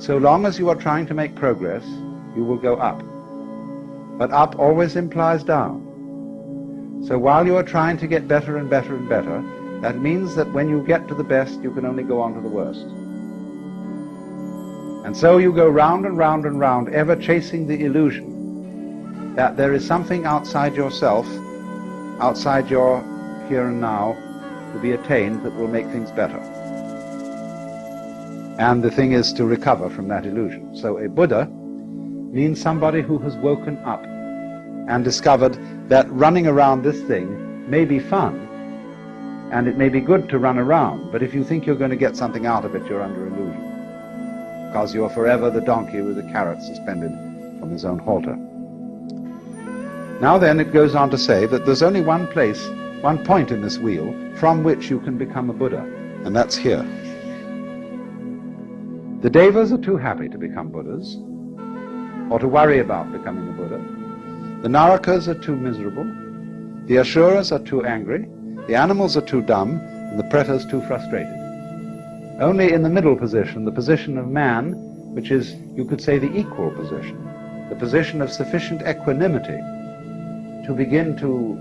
So long as you are trying to make progress, you will go up. But up always implies down. So while you are trying to get better and better and better, that means that when you get to the best, you can only go on to the worst. And so you go round and round and round, ever chasing the illusion that there is something outside yourself, outside your here and now, to be attained that will make things better. And the thing is to recover from that illusion. So a Buddha means somebody who has woken up and discovered that running around this thing may be fun, and it may be good to run around, but if you think you're going to get something out of it, you're under illusion, because you're forever the donkey with a carrot suspended from his own halter. Now then, it goes on to say that there's only one place, one point in this wheel from which you can become a Buddha, and that's here. The Devas are too happy to become Buddhas, or to worry about becoming a Buddha. The Narakas are too miserable, the Asuras are too angry, the animals are too dumb, and the pretas too frustrated. Only in the middle position, the position of man, which is, you could say, the equal position, the position of sufficient equanimity to begin to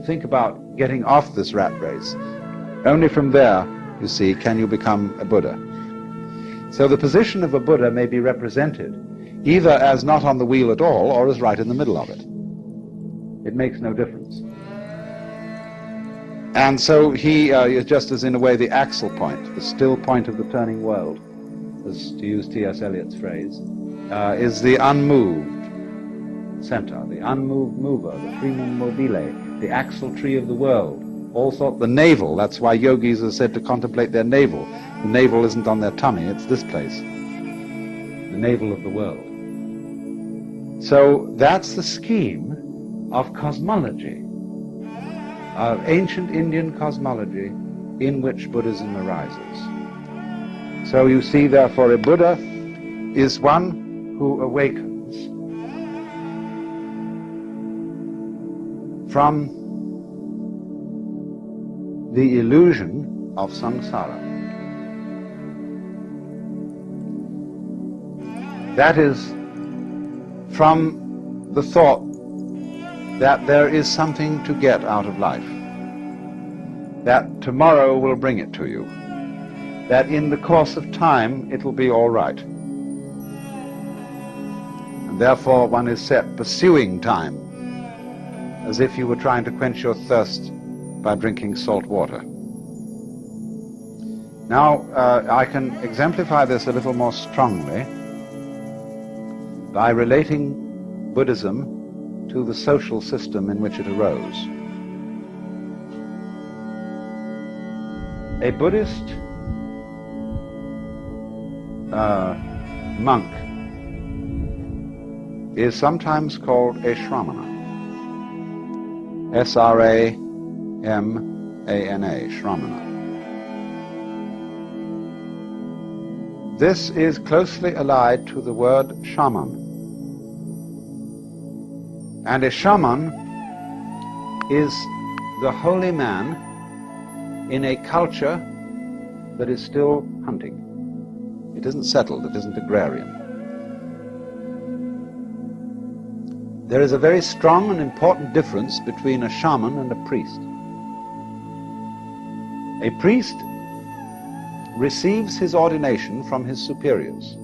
think about getting off this rat race, only from there, you see, can you become a Buddha. So the position of a Buddha may be represented either as not on the wheel at all or as right in the middle of it. It makes no difference. And so he is just as, in a way, the axle point, the still point of the turning world, as to use T.S. Eliot's phrase, is the unmoved center, the unmoved mover, the primum mobile, the axle tree of the world. Also the navel, that's why yogis are said to contemplate their navel. The navel isn't on their tummy, it's this place, the navel of the world. So that's the scheme of cosmology, of ancient Indian cosmology in which Buddhism arises. So you see, therefore, a Buddha is one who awakens from the illusion of samsara. That is, from the thought that there is something to get out of life, that tomorrow will bring it to you, that in the course of time it will be all right. And therefore one is set pursuing time, as if you were trying to quench your thirst by drinking salt water. Now, I can exemplify this a little more strongly by relating Buddhism to the social system in which it arose. A Buddhist monk is sometimes called a shramana. S-R-A-M-A-N-A, shramana. This is closely allied to the word shaman. And a shaman is the holy man in a culture that is still hunting. It isn't settled, it isn't agrarian. There is a very strong and important difference between a shaman and a priest. A priest receives his ordination from his superiors.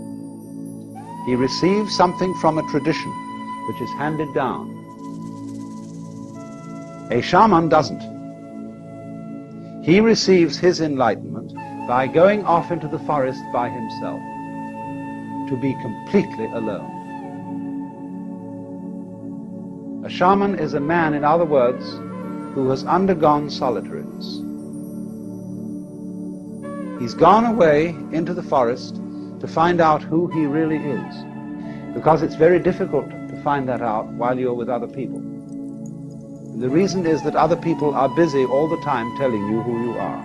He receives something from a tradition which is handed down. A shaman doesn't. He receives his enlightenment by going off into the forest by himself, to be completely alone. A shaman is a man, in other words, who has undergone solitariness. He's gone away into the forest to find out who he really is, because it's very difficult to find that out while you're with other people. The reason is that other people are busy all the time telling you who you are,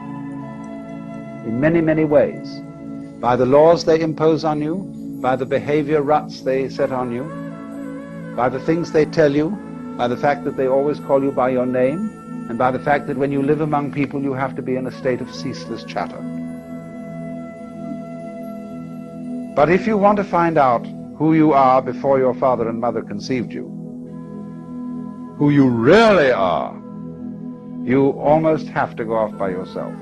in many, many ways, by the laws they impose on you, by the behavior ruts they set on you, by the things they tell you, by the fact that they always call you by your name, and by the fact that when you live among people you have to be in a state of ceaseless chatter. But if you want to find out who you are before your father and mother conceived you, who you really are, you almost have to go off by yourself.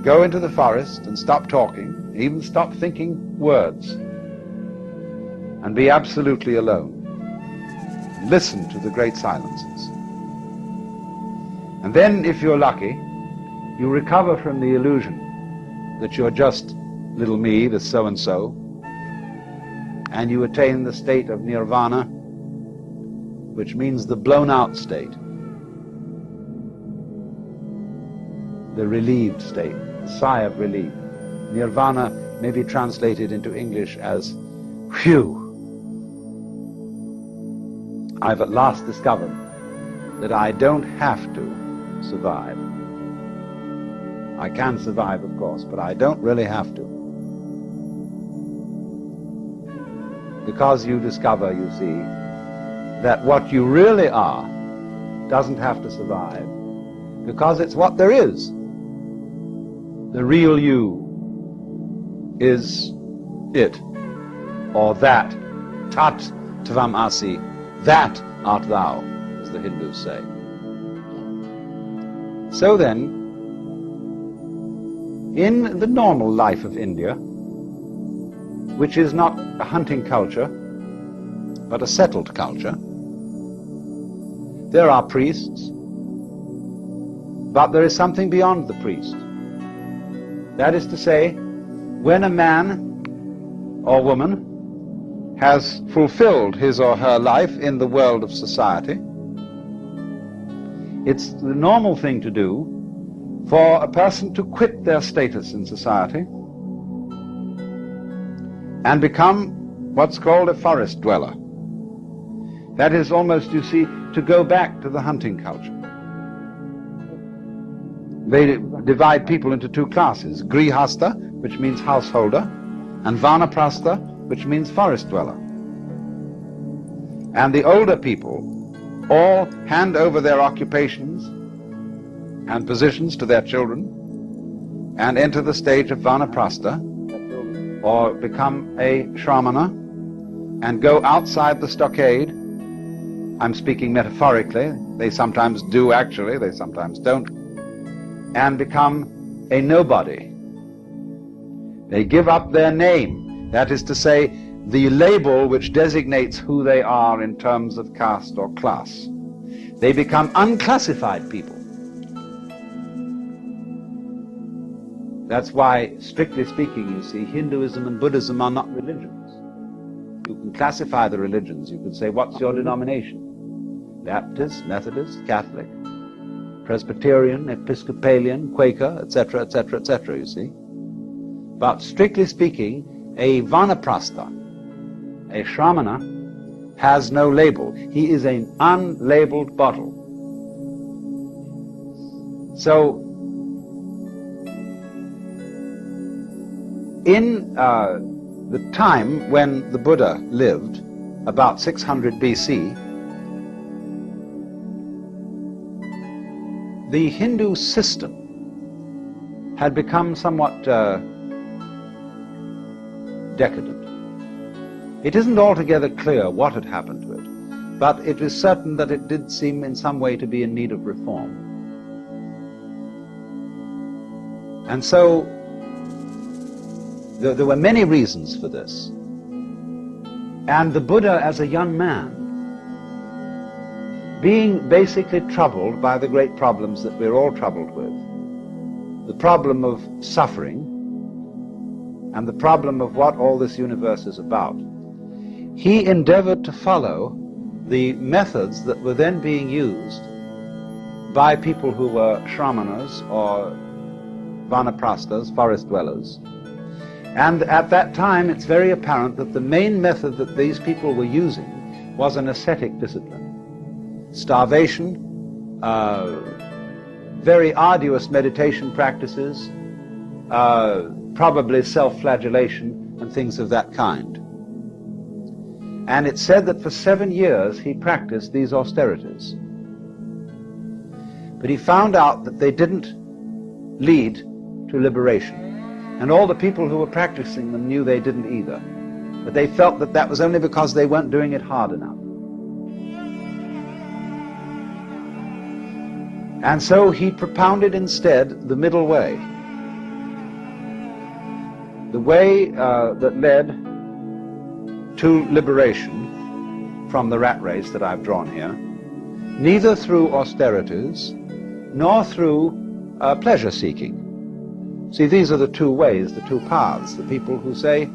Go into the forest and stop talking, even stop thinking words, and be absolutely alone. Listen to the great silences. And then, if you're lucky, you recover from the illusion that you're just little me, the so-and-so, and you attain the state of nirvana, which means the blown-out state, the relieved state, the sigh of relief. Nirvana may be translated into English as, phew, I've at last discovered that I don't have to survive. I can survive, of course, but I don't really have to. Because you discover, you see, that what you really are doesn't have to survive, because it's what there is. The real you is it, or that. Tat tvam asi, that art thou, as the Hindus say. So then, in the normal life of India, which is not a hunting culture, but a settled culture, there are priests, but there is something beyond the priest. That is to say, when a man or woman has fulfilled his or her life in the world of society, it's the normal thing to do for a person to quit their status in society and become what's called a forest dweller. That is almost, you see, to go back to the hunting culture. They divide people into two classes, grihasta, which means householder, and vanaprastha, which means forest dweller. And the older people all hand over their occupations and positions to their children and enter the stage of vanaprastha, or become a shramana and go outside the stockade. I'm speaking metaphorically. They sometimes do actually, they sometimes don't. And become a nobody. They give up their name, that is to say, the label which designates who they are in terms of caste or class. They become unclassified people. That's why, strictly speaking, you see, Hinduism and Buddhism are not religions. You can classify the religions. You can say, what's your denomination? Baptist, Methodist, Catholic, Presbyterian, Episcopalian, Quaker, etc., etc., etc., you see. But strictly speaking, a vanaprastha, a shramana, has no label. He is an unlabeled bottle. So, in the time when the Buddha lived, about 600 BC, the Hindu system had become somewhat decadent. It isn't altogether clear what had happened to it, but it is certain that it did seem in some way to be in need of reform. And so there were many reasons for this. And the Buddha, as a young man, being basically troubled by the great problems that we're all troubled with, the problem of suffering and the problem of what all this universe is about, he endeavored to follow the methods that were then being used by people who were shramanas or vanaprasthas, forest dwellers. And at that time, it's very apparent that the main method that these people were using was an ascetic discipline. Starvation, very arduous meditation practices, probably self-flagellation and things of that kind. And it's said that for 7 years he practiced these austerities. But he found out that they didn't lead to liberation. And all the people who were practicing them knew they didn't either. But they felt that that was only because they weren't doing it hard enough. And so he propounded instead the middle way. The way that led to liberation from the rat race that I've drawn here, neither through austerities nor through pleasure-seeking. See, these are the two ways, the two paths. The people who say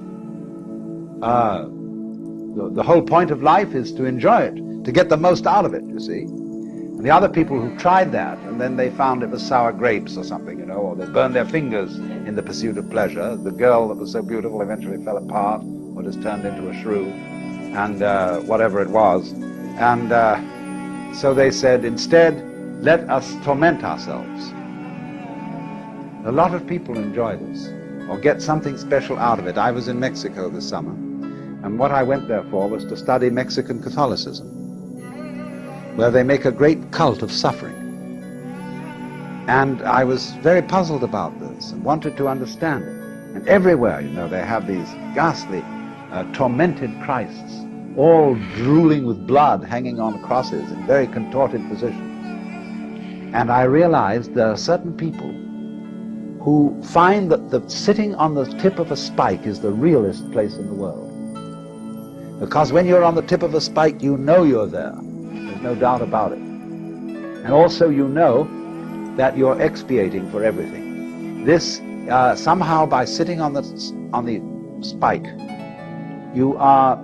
the whole point of life is to enjoy it, to get the most out of it, you see. And the other people who tried that, and then they found it was sour grapes or something, you know, or they burned their fingers in the pursuit of pleasure. The girl that was so beautiful eventually fell apart, or just turned into a shrew, and whatever it was. And so they said, instead, let us torment ourselves. A lot of people enjoy this, or get something special out of it. I was in Mexico this summer, and what I went there for was to study Mexican Catholicism, where they make a great cult of suffering. And I was very puzzled about this and wanted to understand it. And everywhere, you know, they have these ghastly, tormented Christs, all drooling with blood, hanging on crosses in very contorted positions. And I realized there are certain people who find that the sitting on the tip of a spike is the realest place in the world. Because when you're on the tip of a spike, you know you're there. There's no doubt about it. And also you know that you're expiating for everything. This, somehow by sitting on the spike, you are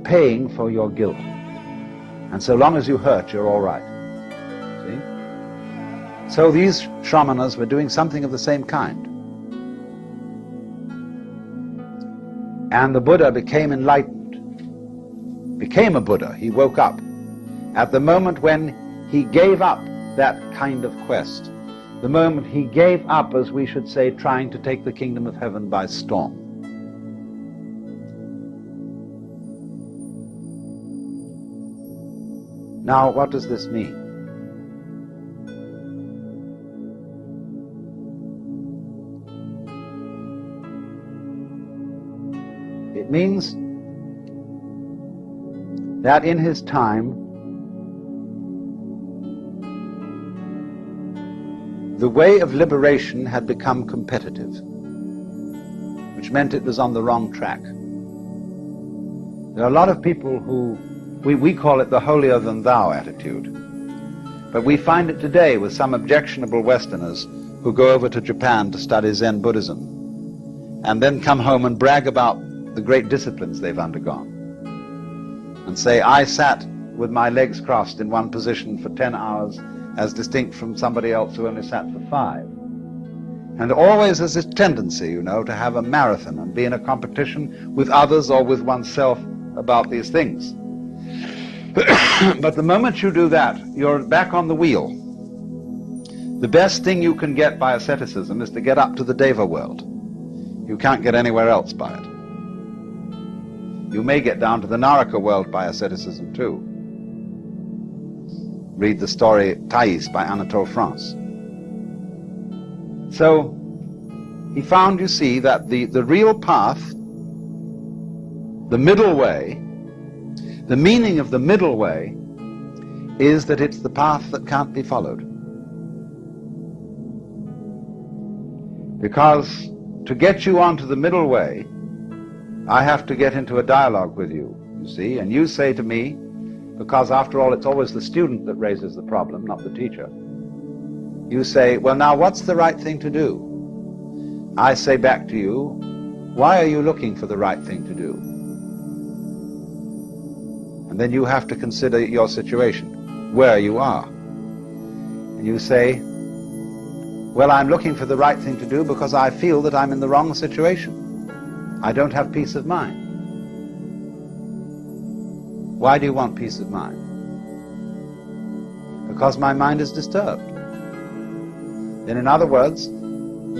paying for your guilt. And so long as you hurt, you're all right. See? So these shamanas were doing something of the same kind. And the Buddha became enlightened, became a Buddha. He woke up at the moment when he gave up that kind of quest, the moment he gave up, as we should say, trying to take the kingdom of heaven by storm. Now, what does this mean? It means that in his time, the way of liberation had become competitive, which meant it was on the wrong track. There are a lot of people who, we call it the holier-than-thou attitude, but we find it today with some objectionable Westerners who go over to Japan to study Zen Buddhism and then come home and brag about the great disciplines they've undergone and say, I sat with my legs crossed in one position for 10 hours as distinct from somebody else who only sat for 5. And always there's this tendency, you know, to have a marathon and be in a competition with others or with oneself about these things. But the moment you do that, you're back on the wheel. The best thing you can get by asceticism is to get up to the Deva world. You can't get anywhere else by it. You may get down to the Naraka world by asceticism too. Read the story Thais by Anatole France. So he found, you see, that the real path, the middle way, the meaning of the middle way is that it's the path that can't be followed. Because to get you onto the middle way, I have to get into a dialogue with you, you see, and you say to me, because after all it's always the student that raises the problem, not the teacher. You say, well, now what's the right thing to do? I say back to you, why are you looking for the right thing to do? And then you have to consider your situation, where you are. And you say, well, I'm looking for the right thing to do because I feel that I'm in the wrong situation. I don't have peace of mind. Why do you want peace of mind? Because my mind is disturbed. Then in other words,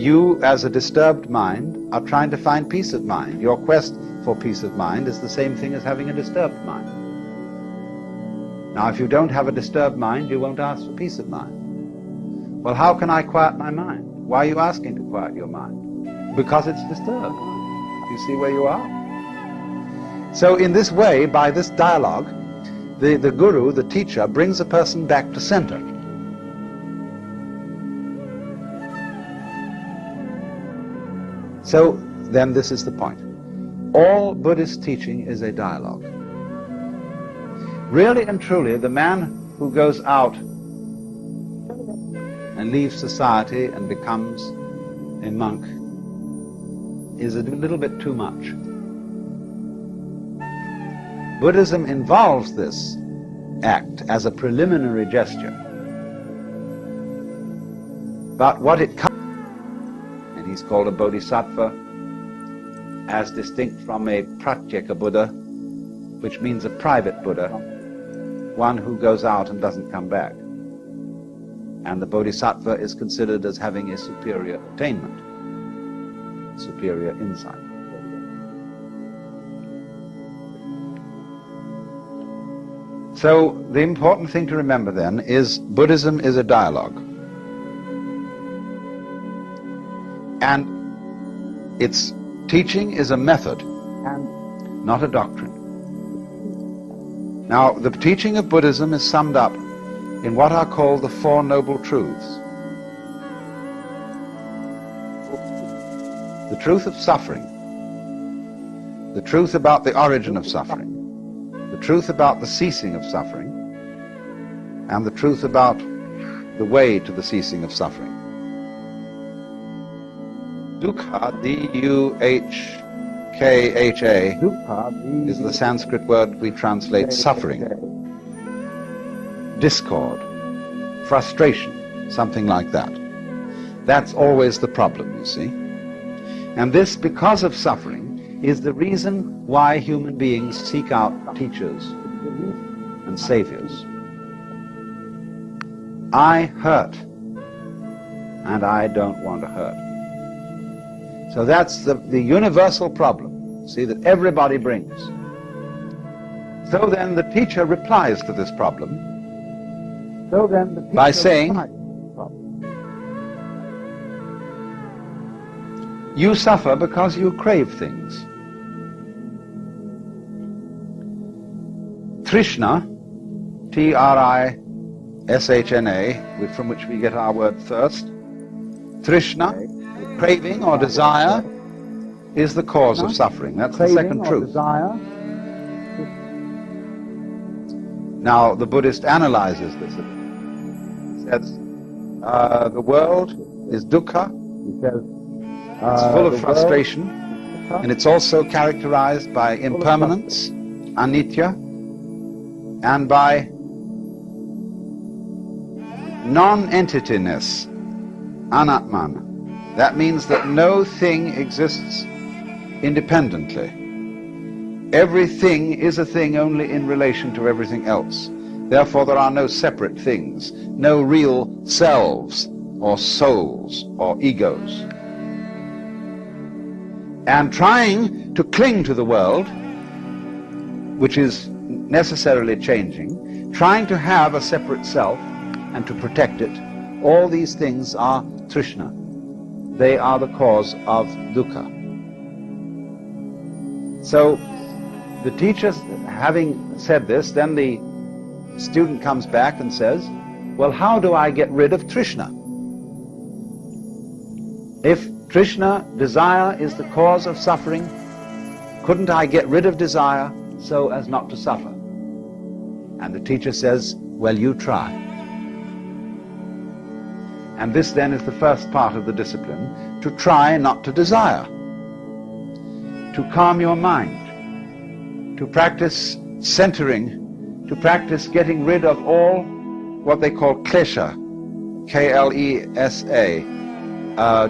you as a disturbed mind are trying to find peace of mind. Your quest for peace of mind is the same thing as having a disturbed mind. Now if you don't have a disturbed mind, you won't ask for peace of mind. Well, how can I quiet my mind? Why are you asking to quiet your mind? because it's disturbed. You see where you are? So in this way, by this dialogue, the guru, the teacher, brings a person back to center. So then this is the point. All Buddhist teaching is a dialogue. Really and truly, the man who goes out and leaves society and becomes a monk is a little bit too much. Buddhism involves this act as a preliminary gesture. But what it comes, and he's called a bodhisattva, as distinct from a pratyeka Buddha, which means a private Buddha, one who goes out and doesn't come back. And the bodhisattva is considered as having a superior attainment, superior insight. So the important thing to remember then is Buddhism is a dialogue. And its teaching is a method, and not a doctrine. Now, the teaching of Buddhism is summed up in what are called the Four Noble Truths. The truth of suffering, the truth about the origin of suffering, the truth about the ceasing of suffering, and the truth about the way to the ceasing of suffering. Dukkha, D-U-H-K-H-A, is the Sanskrit word we translate suffering, discord, frustration, something like that. That's always the problem, you see. And this, because of suffering, is the reason why human beings seek out teachers and saviors. I hurt, and I don't want to hurt. So that's the universal problem, see, that everybody brings. So then the teacher replies to this problem by saying, you suffer because you crave things. Trishna, T-R-I-S-H-N-A, from which we get our word thirst. Trishna, craving or desire, is the cause of suffering. That's the second truth. Now, the Buddhist analyzes this. He says, the world is dukkha. He says, it's full of frustration, and it's also characterized by impermanence, anitya, and by non-entityness, anatman. That means that no thing exists independently. Everything is a thing only in relation to everything else. Therefore, there are no separate things, no real selves or souls or egos. And trying to cling to the world, which is necessarily changing, trying to have a separate self and to protect it, all these things are trishna. They are the cause of dukkha. So the teacher, having said this, then the student comes back and says, well, how do I get rid of trishna? If trishna, desire, is the cause of suffering, couldn't I get rid of desire so as not to suffer? And the teacher says, well, you try. And this then is the first part of the discipline, to try not to desire, to calm your mind, to practice centering, to practice getting rid of all what they call klesha, K-L-E-S-A,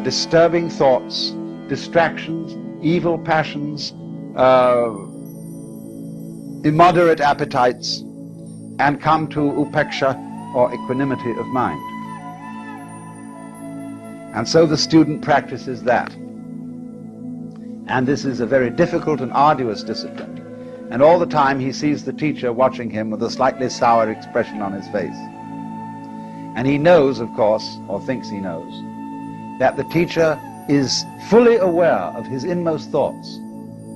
disturbing thoughts, distractions, evil passions, immoderate appetites, and come to upeksha, or equanimity of mind. And so the student practices that. And this is a very difficult and arduous discipline. And all the time he sees the teacher watching him with a slightly sour expression on his face. And he knows, of course, or thinks he knows, that the teacher is fully aware of his inmost thoughts.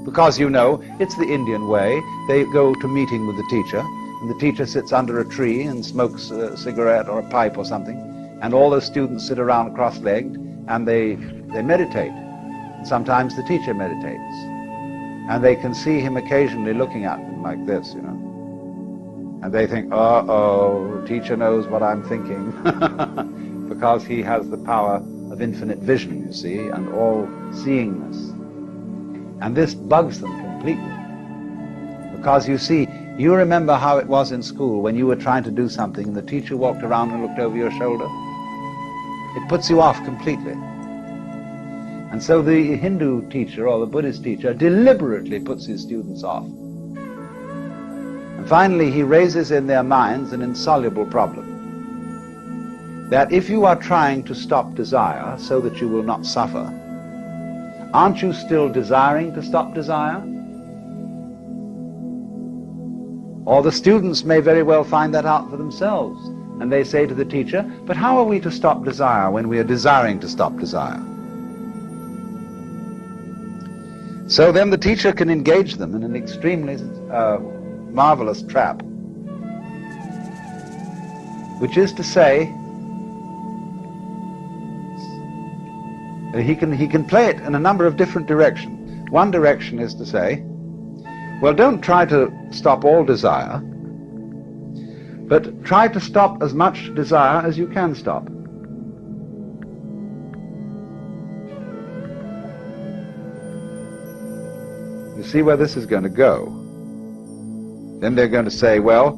Because, you know, it's the Indian way. They go to meeting with the teacher, and the teacher sits under a tree and smokes a cigarette or a pipe or something, and all the students sit around cross-legged, and they meditate. And sometimes the teacher meditates, and they can see him occasionally looking at them like this, you know. And they think, uh-oh, the teacher knows what I'm thinking, because he has the power of infinite vision, you see, and all-seeingness. And this bugs them completely. Because, you see, you remember how it was in school when you were trying to do something and the teacher walked around and looked over your shoulder? It puts you off completely. And so the Hindu teacher or the Buddhist teacher deliberately puts his students off. And finally, he raises in their minds an insoluble problem. That if you are trying to stop desire so that you will not suffer, aren't you still desiring to stop desire? Or the students may very well find that out for themselves, and they say to the teacher, but how are we to stop desire when we are desiring to stop desire? So then the teacher can engage them in an extremely marvelous trap, which is to say, he can play it in a number of different directions. One direction is to say, well, don't try to stop all desire, but try to stop as much desire as you can stop. You see where this is going to go. Then they're going to say, well,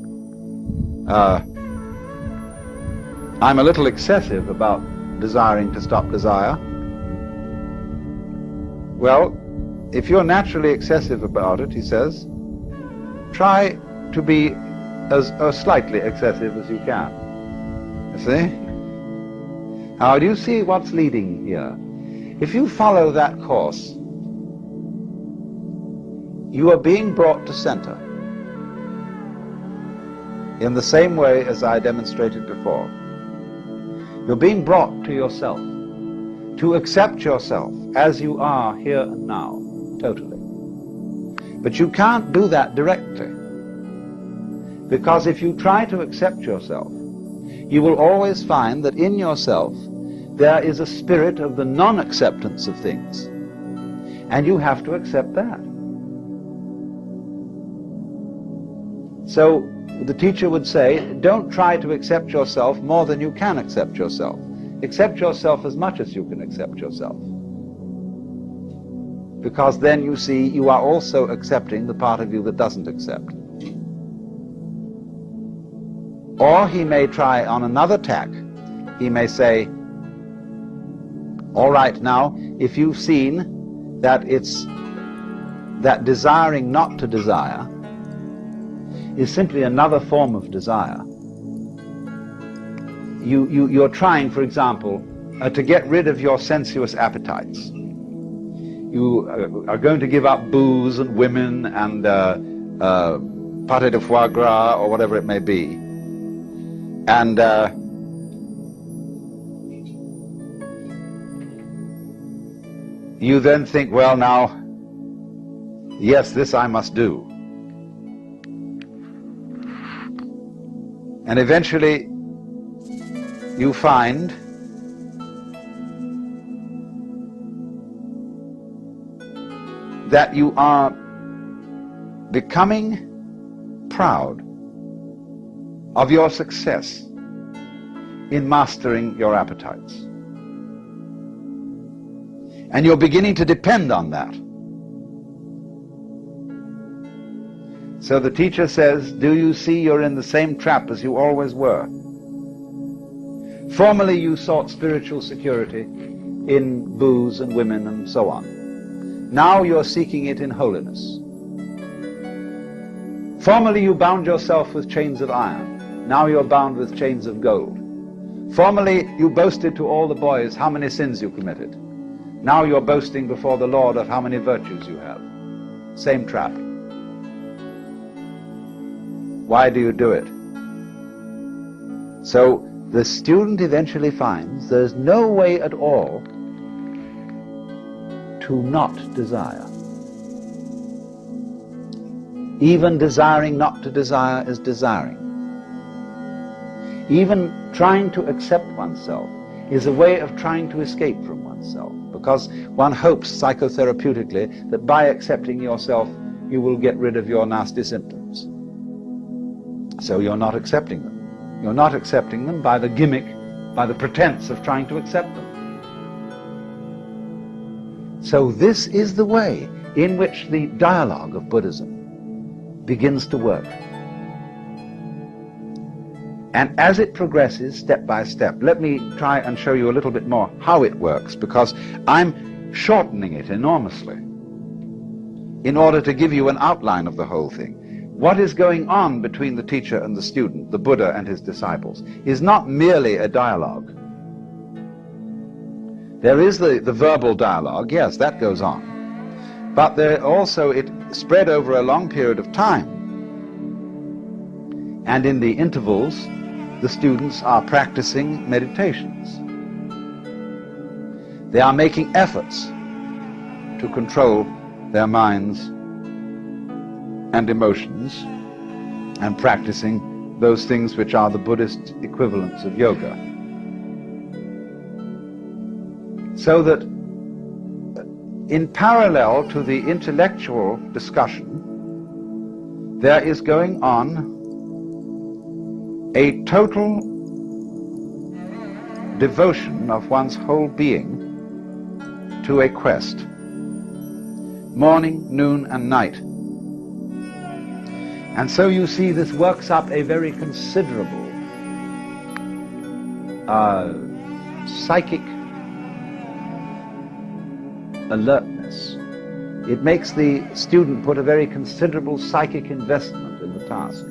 I'm a little excessive about desiring to stop desire. Well, if you're naturally excessive about it, he says, try to be as slightly excessive as you can. You see? Now, do you see what's leading here? If you follow that course, you are being brought to center in the same way as I demonstrated before. You're being brought to yourself, to accept yourself as you are here and now, totally. But you can't do that directly, because if you try to accept yourself, you will always find that in yourself there is a spirit of the non-acceptance of things, and you have to accept that. So the teacher would say, don't try to accept yourself more than you can accept yourself. Accept yourself as much as you can accept yourself. Because then, you see, you are also accepting the part of you that doesn't accept. Or he may try on another tack. He may say, all right, now, if you've seen that it's that desiring not to desire is simply another form of desire. You're trying, for example, to get rid of your sensuous appetites. You are going to give up booze and women and pâté de foie gras or whatever it may be. And you then think, well, now, yes, this I must do. And eventually you find that you are becoming proud of your success in mastering your appetites. And you're beginning to depend on that. So the teacher says, do you see you're in the same trap as you always were? Formerly you sought spiritual security in booze and women and so on. Now you're seeking it in holiness. Formerly you bound yourself with chains of iron. Now you're bound with chains of gold. Formerly you boasted to all the boys how many sins you committed. Now you're boasting before the Lord of how many virtues you have. Same trap. Why do you do it? So the student eventually finds there's no way at all to not desire. Even desiring not to desire is desiring. Even trying to accept oneself is a way of trying to escape from oneself, because one hopes psychotherapeutically that by accepting yourself you will get rid of your nasty symptoms. So you're not accepting them. You're not accepting them by the gimmick, by the pretense of trying to accept them. So this is the way in which the dialogue of Buddhism begins to work. And as it progresses step by step, let me try and show you a little bit more how it works, because I'm shortening it enormously in order to give you an outline of the whole thing. What is going on between the teacher and the student, the Buddha and his disciples, is not merely a dialogue. There is the verbal dialogue, yes, that goes on. But there also, it spread over a long period of time. And in the intervals, the students are practicing meditations. They are making efforts to control their minds and emotions and practicing those things which are the Buddhist equivalents of yoga. So that in parallel to the intellectual discussion, there is going on a total devotion of one's whole being to a quest, morning, noon, and night. And so you see this works up a very considerable psychic alertness. It makes the student put a very considerable psychic investment in the task.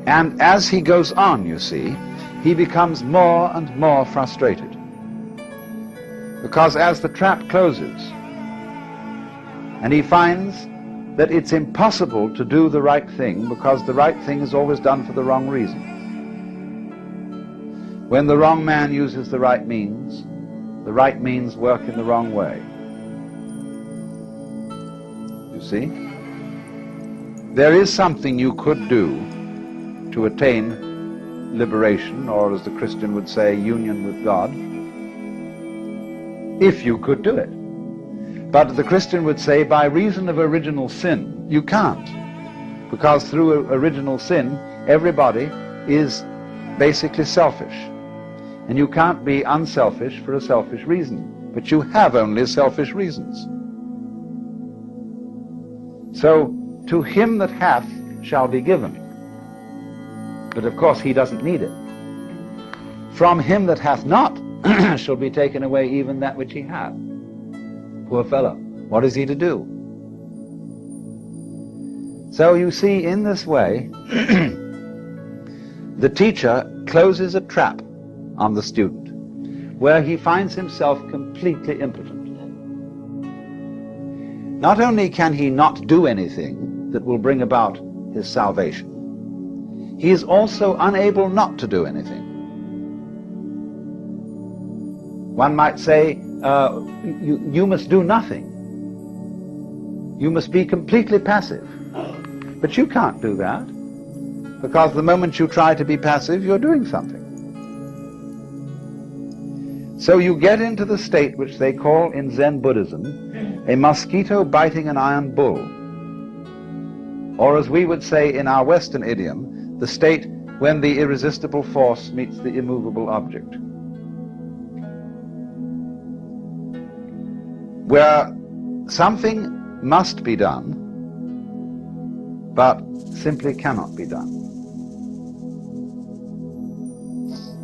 And as he goes on, you see, he becomes more and more frustrated. Because as the trap closes, and he finds that it's impossible to do the right thing because the right thing is always done for the wrong reason. When the wrong man uses the right means work in the wrong way. You see? There is something you could do to attain liberation, or as the Christian would say, union with God, if you could do it. But the Christian would say, by reason of original sin, you can't. Because through original sin, everybody is basically selfish. And you can't be unselfish for a selfish reason. But you have only selfish reasons. So, to him that hath shall be given. But of course he doesn't need it. From him that hath not shall be taken away even that which he hath. Poor fellow, what is he to do? So you see, in this way, the teacher closes a trap on the student, where he finds himself completely impotent. Not only can he not do anything that will bring about his salvation, he is also unable not to do anything. One might say, you must do nothing. You must be completely passive. But you can't do that, because the moment you try to be passive, you're doing something. So you get into the state which they call in Zen Buddhism a mosquito biting an iron bull. Or as we would say in our Western idiom, the state when the irresistible force meets the immovable object. Where something must be done, but simply cannot be done.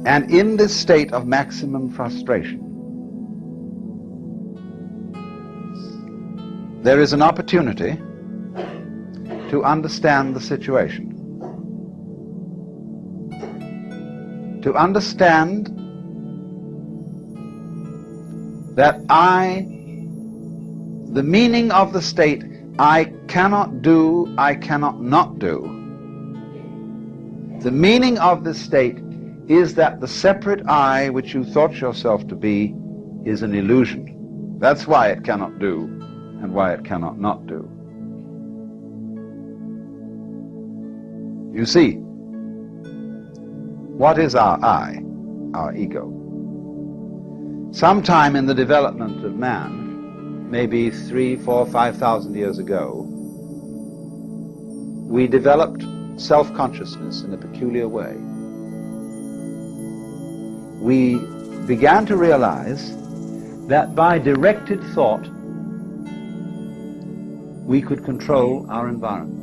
And in this state of maximum frustration, there is an opportunity to understand the situation. To understand that the meaning of the state, I cannot do, I cannot not do. The meaning of this state is that the separate I which you thought yourself to be is an illusion. That's why it cannot do and why it cannot not do. You see, what is our I, our ego? Sometime in the development of man, maybe 3, 4, 5,000 years ago, we developed self-consciousness in a peculiar way. We began to realize that by directed thought, we could control our environment.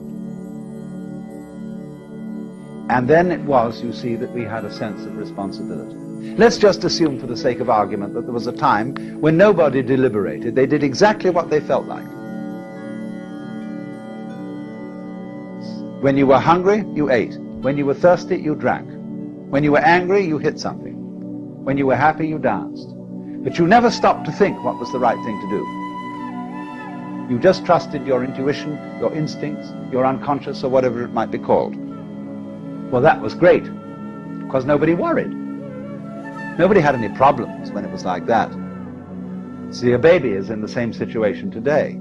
And then it was, you see, that we had a sense of responsibility. Let's just assume, for the sake of argument, that there was a time when nobody deliberated. They did exactly what they felt like. When you were hungry, you ate. When you were thirsty, you drank. When you were angry, you hit something. When you were happy, you danced. But you never stopped to think what was the right thing to do. You just trusted your intuition, your instincts, your unconscious, or whatever it might be called. Well, that was great, because nobody worried. Nobody had any problems when it was like that. See, a baby is in the same situation today.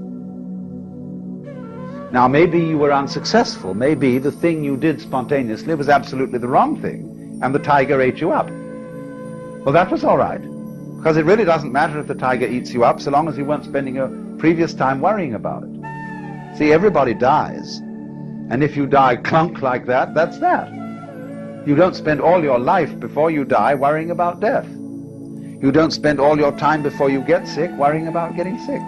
Now, maybe you were unsuccessful. Maybe the thing you did spontaneously was absolutely the wrong thing, and the tiger ate you up. Well, that was all right, because it really doesn't matter if the tiger eats you up so long as you weren't spending your previous time worrying about it. See, everybody dies, and if you die clunk like that, that's that. You don't spend all your life before you die worrying about death. You don't spend all your time before you get sick worrying about getting sick.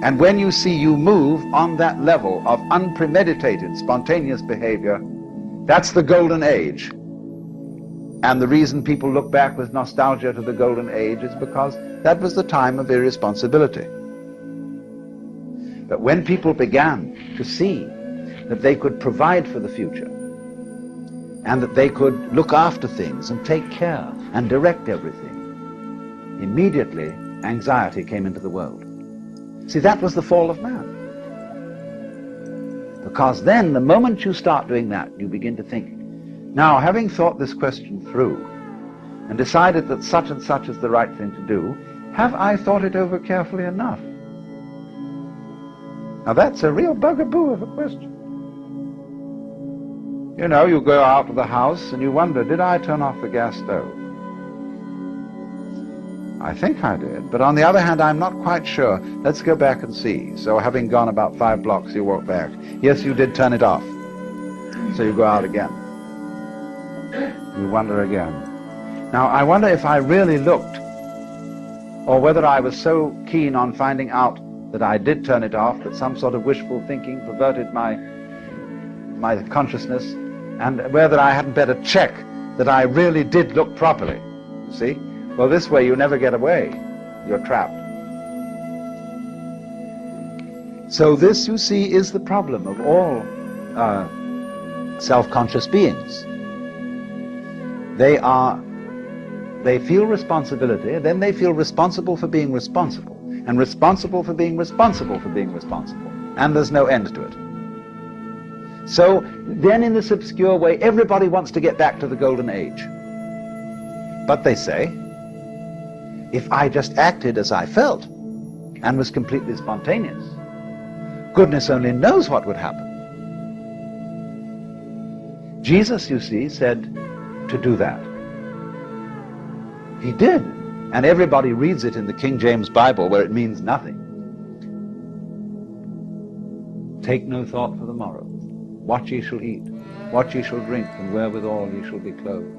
And when you see you move on that level of unpremeditated, spontaneous behavior, that's the golden age. And the reason people look back with nostalgia to the golden age is because that was the time of irresponsibility. But when people began to see that they could provide for the future, and that they could look after things and take care and direct everything, immediately anxiety came into the world. See, that was the fall of man. Because then, the moment you start doing that, you begin to think, now, having thought this question through and decided that such and such is the right thing to do, have I thought it over carefully enough? Now, that's a real bugaboo of a question. You know, you go out of the house and you wonder, did I turn off the gas stove? I think I did, but on the other hand, I'm not quite sure. Let's go back and see. So having gone about 5 blocks, you walk back. Yes, you did turn it off. So you go out again. You wonder again. Now, I wonder if I really looked, or whether I was so keen on finding out that I did turn it off that some sort of wishful thinking perverted my consciousness, and whether I hadn't better check that I really did look properly. You see? Well, this way you never get away. You're trapped. So this, you see, is the problem of all self-conscious beings. They feel responsibility, then they feel responsible for being responsible, and responsible for being responsible for being responsible, and there's no end to it. So then, in this obscure way, everybody wants to get back to the golden age. But they say, if I just acted as I felt and was completely spontaneous, goodness only knows what would happen. Jesus, you see, said to do that. He did. And everybody reads it in the King James Bible, where it means nothing. Take no thought for the morrow. What ye shall eat, what ye shall drink, and wherewithal ye shall be clothed.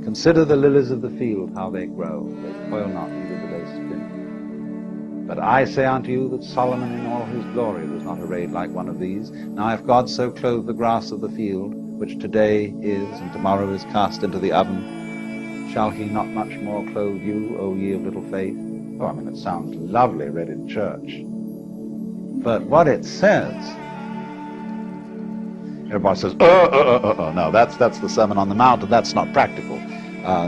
Consider the lilies of the field, how they grow. They toil not, neither do they spin. But I say unto you that Solomon in all his glory was not arrayed like one of these. Now if God so clothe the grass of the field, which today is and tomorrow is cast into the oven, shall he not much more clothe you, O ye of little faith? Oh, I mean, it sounds lovely read in church. But what it says, everybody says, no, that's the Sermon on the Mount, and that's not practical.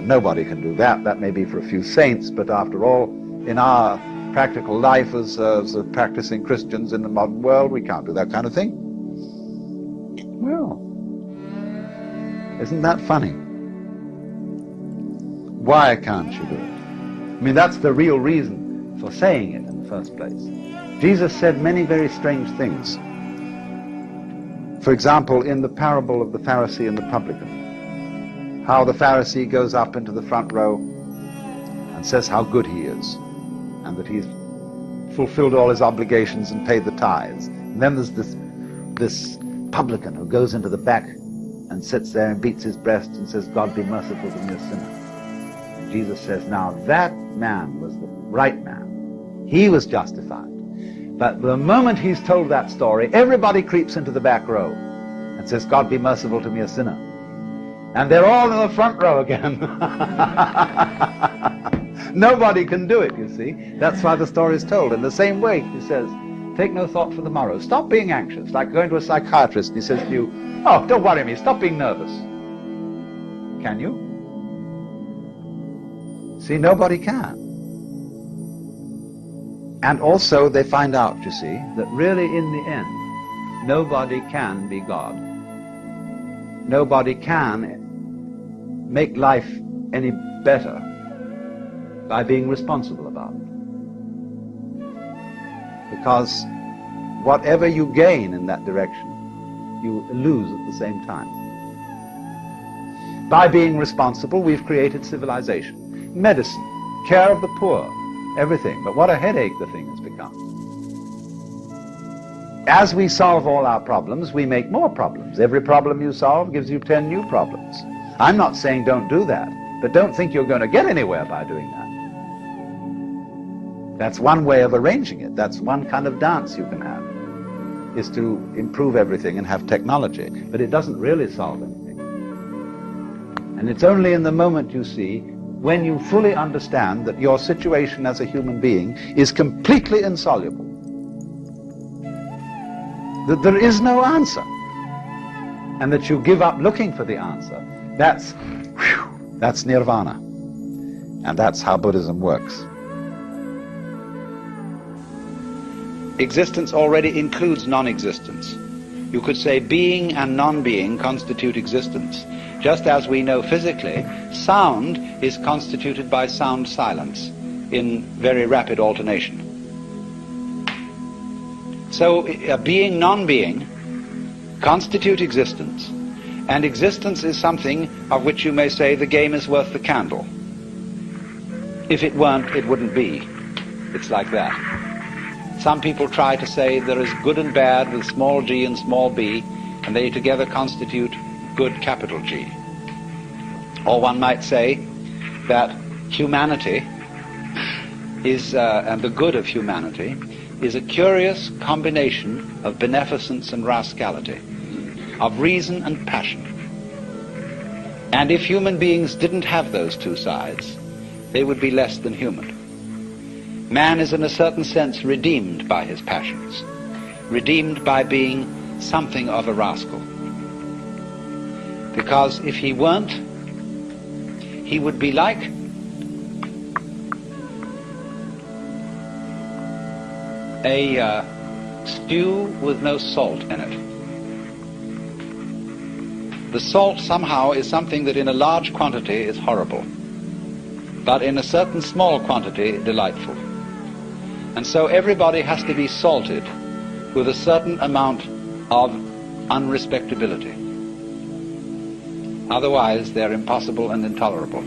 Nobody can do that. That may be for a few saints, but after all, in our practical life as practicing Christians in the modern world, we can't do that kind of thing. Well, Isn't that funny? Why can't you do it? I mean, that's the real reason for saying it in the first place. Jesus said many very strange things. For example, in the parable of the Pharisee and the publican, how the Pharisee goes up into the front row and says how good he is, and that he's fulfilled all his obligations and paid the tithes. And then there's this publican who goes into the back and sits there and beats his breast and says, God be merciful to me, a sinner. Jesus says, now that man was the right man. He was justified. But the moment he's told that story, everybody creeps into the back row and says, God be merciful to me, a sinner. And they're all in the front row again. Nobody can do it, you see. That's why the story is told. In the same way, he says, take no thought for the morrow. Stop being anxious, like going to a psychiatrist and he says to you, oh, don't worry me, stop being nervous. Can you? See, nobody can. And also they find out, you see, that really in the end, nobody can be God. Nobody can make life any better by being responsible about it. Because whatever you gain in that direction, you lose at the same time. By being responsible, we've created civilization, medicine, care of the poor, everything. But what a headache the thing has become. As we solve all our problems, we make more problems. Every problem you solve gives you 10 new problems. I'm not saying don't do that, but don't think you're going to get anywhere by doing that. That's one way of arranging it. That's one kind of dance you can have, is to improve everything and have technology. But it doesn't really solve anything. And it's only in the moment, you see, when you fully understand that your situation as a human being is completely insoluble, that there is no answer, and that you give up looking for the answer, that's nirvana. And that's how Buddhism works. Existence already includes non-existence. You could say being and non-being constitute existence. Just as we know physically, sound is constituted by sound silence in very rapid alternation. So being, non-being constitute existence, and existence is something of which you may say the game is worth the candle. If it weren't, it wouldn't be. It's like that. Some people try to say there is good and bad with small g and small b, and they together constitute good capital G. Or one might say that humanity is, and the good of humanity, is a curious combination of beneficence and rascality, of reason and passion. And if human beings didn't have those two sides, they would be less than human. Man is in a certain sense redeemed by his passions, redeemed by being something of a rascal. Because if he weren't, he would be like a stew with no salt in it. The salt somehow is something that in a large quantity is horrible, but in a certain small quantity delightful. And so everybody has to be salted with a certain amount of unrespectability. Otherwise, they're impossible and intolerable.